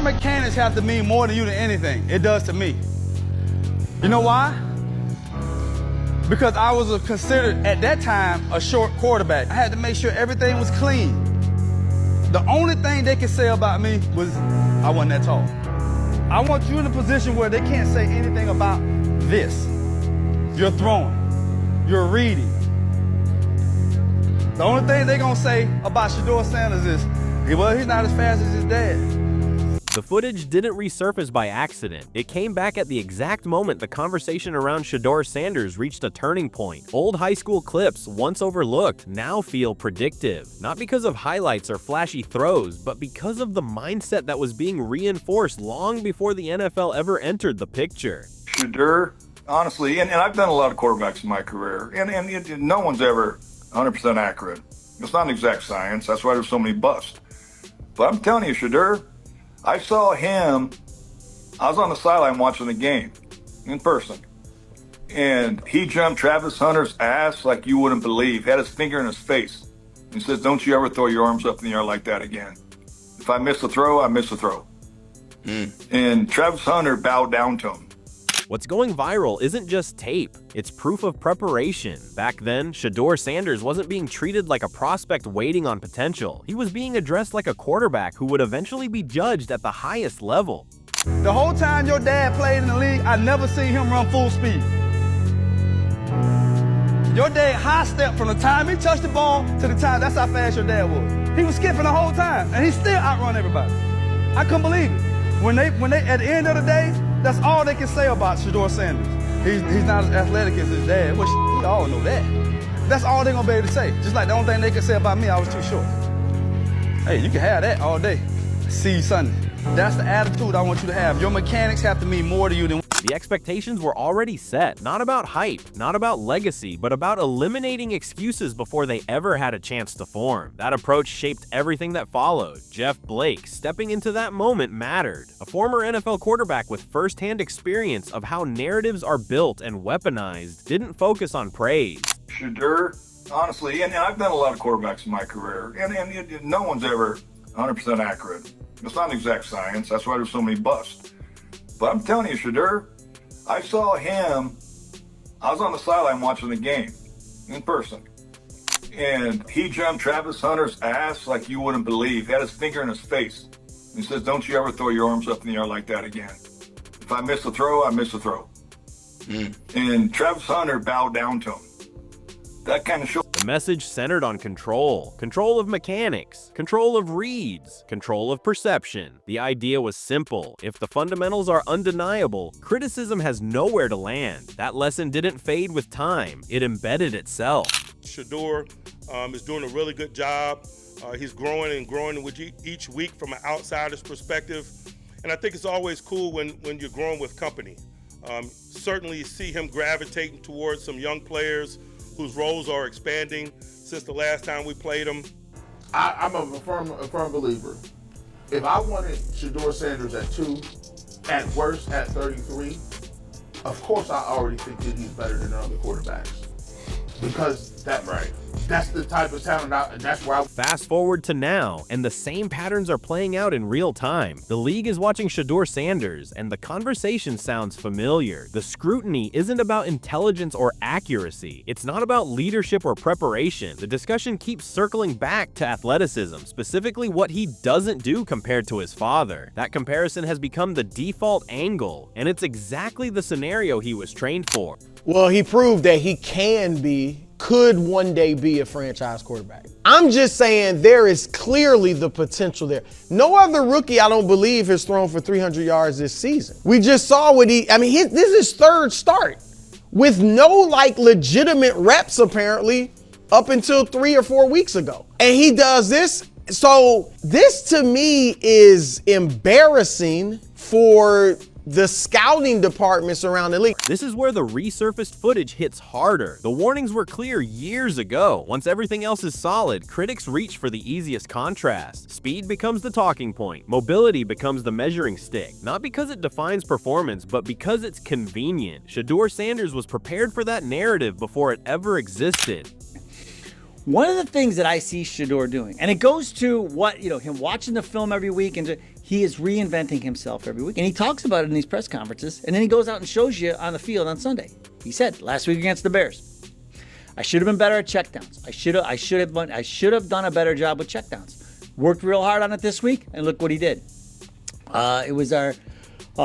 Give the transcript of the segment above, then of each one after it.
Your mechanics have to mean more to you than anything. It does to me. You know why? Because I was considered, at that time, a short quarterback. I had to make sure everything was clean. The only thing they could say about me was I wasn't that tall. I want you in a position where they can't say anything about this. You're throwing. You're reading. The only thing they're going to say about Shedeur Sanders is, well, he's not as fast as his dad. The footage didn't resurface by accident. It came back at the exact moment the conversation around Shedeur Sanders reached a turning point. Old high school clips, once overlooked, now feel predictive. Not because of highlights or flashy throws, but because of the mindset that was being reinforced long before the NFL ever entered the picture. Shedeur, honestly, and I've done a lot of quarterbacks in my career, and no one's ever 100% accurate. It's not an exact science. That's why there's so many busts. But I'm telling you, Shedeur, I saw him, I was on the sideline watching the game in person, and he jumped Travis Hunter's ass like you wouldn't believe, had his finger in his face. He says, don't you ever throw your arms up in the air like that again. If I miss a throw, I miss a throw. And Travis Hunter bowed down to him. What's going viral isn't just tape, it's proof of preparation. Back then, Shedeur Sanders wasn't being treated like a prospect waiting on potential. He was being addressed like a quarterback who would eventually be judged at the highest level. The whole time your dad played in the league, I never seen him run full speed. Your dad high step from the time he touched the ball to the time, that's how fast your dad was. He was skipping the whole time, and he still outrun everybody. I couldn't believe it. When they at the end of the day, that's all they can say about Shedeur Sanders. He's not as athletic as his dad. Well, we all know that. That's all they're gonna be able to say. Just like the only thing they can say about me, I was too short. Hey, you can have that all day. See you Sunday. That's the attitude I want you to have. Your mechanics have to mean more to you than... The expectations were already set, not about hype, not about legacy, but about eliminating excuses before they ever had a chance to form. That approach shaped everything that followed. Jeff Blake stepping into that moment mattered. A former NFL quarterback with first-hand experience of how narratives are built and weaponized didn't focus on praise. Shedeur, honestly, and I've done a lot of quarterbacks in my career, and no one's ever 100% accurate. It's not an exact science. That's why there's so many busts. But I'm telling you, Shedeur, I saw him, I was on the sideline watching the game in person, and he jumped Travis Hunter's ass like you wouldn't believe, had his finger in his face. He says, don't you ever throw your arms up in the air like that again. If I miss a throw, I miss a throw. And Travis Hunter bowed down to him. That kind of show. The message centered on control. Control of mechanics, control of reads, control of perception. The idea was simple. If the fundamentals are undeniable, criticism has nowhere to land. That lesson didn't fade with time. It embedded itself. Shedeur is doing a really good job. He's growing and growing with each week from an outsider's perspective. And I think it's always cool when you're growing with company. Certainly you see him gravitating towards some young players whose roles are expanding since the last time we played them. I'm a firm believer. If I wanted Shedeur Sanders at 2, at worst at 33, of course I already think that he's better than other quarterbacks. Because that's the type of talent, that's where I... Fast forward to now, and the same patterns are playing out in real time. The league is watching Shedeur Sanders, and the conversation sounds familiar. The scrutiny isn't about intelligence or accuracy. It's not about leadership or preparation. The discussion keeps circling back to athleticism, specifically what he doesn't do compared to his father. That comparison has become the default angle, and it's exactly the scenario he was trained for. Well, he proved that he could one day be a franchise quarterback. I'm just saying there is clearly the potential there. No other rookie, I don't believe, has thrown for 300 yards this season. We just saw what this is his third start with no legitimate reps apparently up until 3 or 4 weeks ago. And he does this. So this to me is embarrassing for the scouting departments around the league. This is where the resurfaced footage hits harder. The warnings were clear years ago. Once everything else is solid, critics reach for the easiest contrast. Speed becomes the talking point. Mobility becomes the measuring stick. Not because it defines performance, but because it's convenient. Shedeur Sanders was prepared for that narrative before it ever existed. One of the things that I see Shedeur doing, and it goes to what, him watching the film every week, and he is reinventing himself every week. And he talks about it in these press conferences. And then he goes out and shows you on the field on Sunday. He said, last week against the Bears, I should have been better at checkdowns. I should have done a better job with checkdowns. Worked real hard on it this week, and look what he did. It was our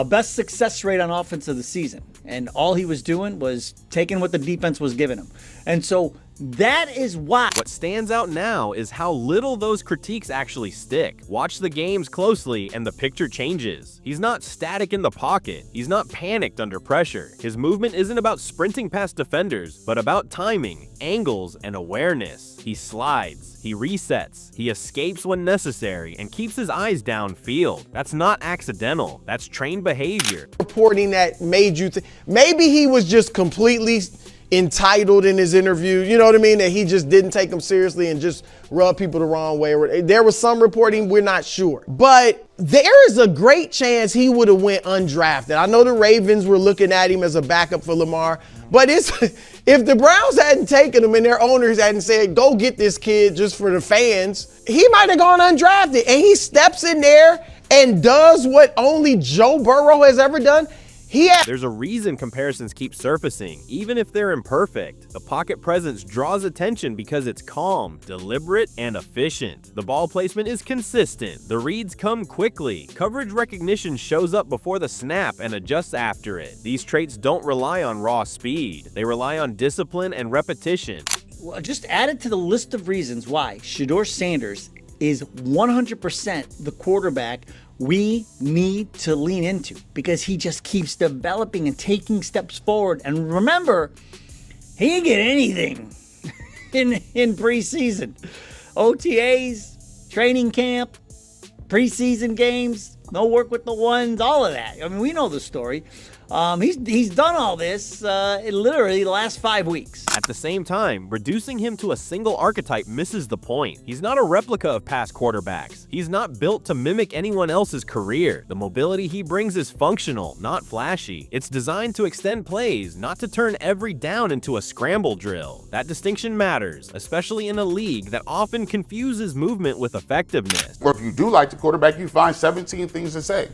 best success rate on offense of the season. And all he was doing was taking what the defense was giving him. And so that is why. What stands out now is how little those critiques actually stick. Watch the games closely and the picture changes. He's not static in the pocket. He's not panicked under pressure. His movement isn't about sprinting past defenders, but about timing, angles, and awareness. He slides, he resets, he escapes when necessary, and keeps his eyes downfield. That's not accidental. That's trained behavior. Reporting that made you think maybe he was just completely entitled in his interview, you know what I mean? That he just didn't take them seriously and just rubbed people the wrong way. There was some reporting, we're not sure. But there is a great chance he would have went undrafted. I know the Ravens were looking at him as a backup for Lamar, but if the Browns hadn't taken him and their owners hadn't said, go get this kid just for the fans, he might have gone undrafted. And he steps in there and does what only Joe Burrow has ever done. There's a reason comparisons keep surfacing, even if they're imperfect. The pocket presence draws attention because it's calm, deliberate, and efficient. The ball placement is consistent. The reads come quickly. Coverage recognition shows up before the snap and adjusts after it. These traits don't rely on raw speed. They rely on discipline and repetition. Well, just add it to the list of reasons why Shedeur Sanders is 100% the quarterback we need to lean into, because he just keeps developing and taking steps forward. And remember, he didn't get anything in preseason. OTAs, training camp, preseason games, no work with the ones, all of that. I mean, we know the story. He's done all this in literally the last 5 weeks. At the same time, reducing him to a single archetype misses the point. He's not a replica of past quarterbacks. He's not built to mimic anyone else's career. The mobility he brings is functional, not flashy. It's designed to extend plays, not to turn every down into a scramble drill. That distinction matters, especially in a league that often confuses movement with effectiveness. Or if you do like the quarterback, you find 17 things to say.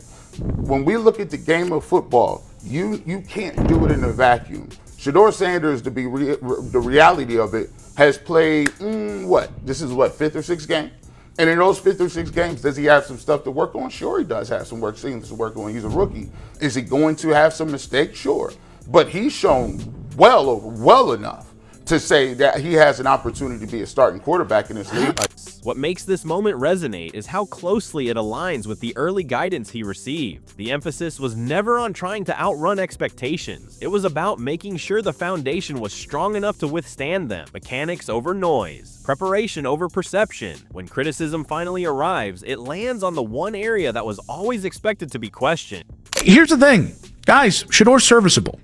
When we look at the game of football, you can't do it in a vacuum. Shedeur Sanders, to be the reality of it, has played, this is what, 5th or 6th game? And in those 5th or 6th games, does he have some stuff to work on? Sure, he does have some things to work on. He's a rookie. Is he going to have some mistakes? Sure. But he's shown well enough to say that he has an opportunity to be a starting quarterback in this league. What makes this moment resonate is how closely it aligns with the early guidance he received. The emphasis was never on trying to outrun expectations. It was about making sure the foundation was strong enough to withstand them. Mechanics over noise, preparation over perception. When criticism finally arrives, it lands on the one area that was always expected to be questioned. Here's the thing, guys, Shedeur's serviceable.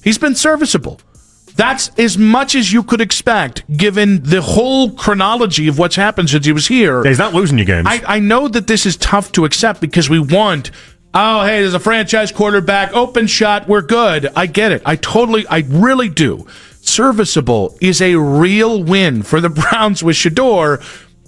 He's been serviceable. That's as much as you could expect, given the whole chronology of what's happened since he was here. He's not losing you games. I know that this is tough to accept because we want, oh, hey, there's a franchise quarterback, open shot, we're good. I get it. I really do. Serviceable is a real win for the Browns with Shedeur,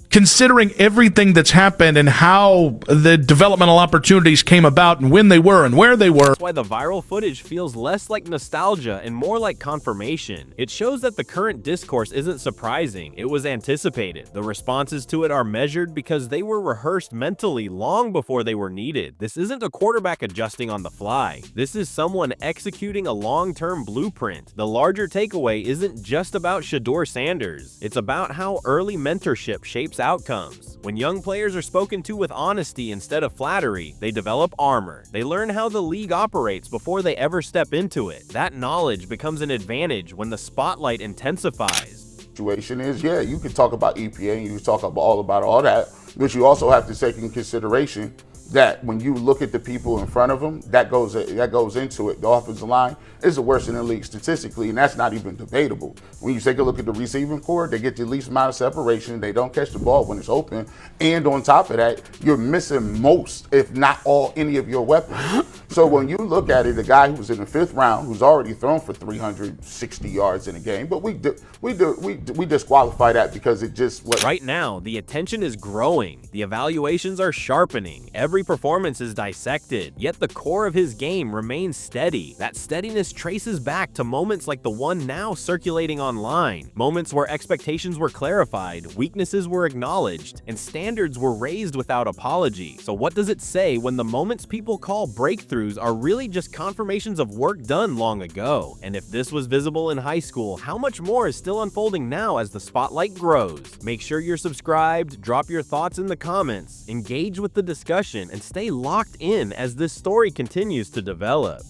considering everything that's happened and how the developmental opportunities came about and when they were and where they were. That's why the viral footage feels less like nostalgia and more like confirmation. It shows that the current discourse isn't surprising. It was anticipated. The responses to it are measured because they were rehearsed mentally long before they were needed. This isn't a quarterback adjusting on the fly. This is someone executing a long-term blueprint. The larger takeaway isn't just about Shedeur Sanders. It's about how early mentorship shapes outcomes. When young players are spoken to with honesty instead of flattery, they develop armor. They learn how the league operates before they ever step into it. That knowledge becomes an advantage when the spotlight intensifies. Situation is, yeah, you can talk about EPA and you can talk about all that, but you also have to take in consideration that when you look at the people in front of them, that goes into it. The offensive line is the worst in the league statistically, and that's not even debatable. When you take a look at the receiving core, they get the least amount of separation. They don't catch the ball when it's open, and on top of that, you're missing most, if not all, any of your weapons. So when you look at it, a guy who's in the 5th round, who's already thrown for 360 yards in a game, but we disqualify that because it just Right now, the attention is growing. The evaluations are sharpening. Every Every performance is dissected, yet the core of his game remains steady. That steadiness traces back to moments like the one now circulating online, moments where expectations were clarified, weaknesses were acknowledged, and standards were raised without apology. So what does it say when the moments people call breakthroughs are really just confirmations of work done long ago? And if this was visible in high school, how much more is still unfolding now as the spotlight grows? Make sure you're subscribed, drop your thoughts in the comments, engage with the discussion, and stay locked in as this story continues to develop.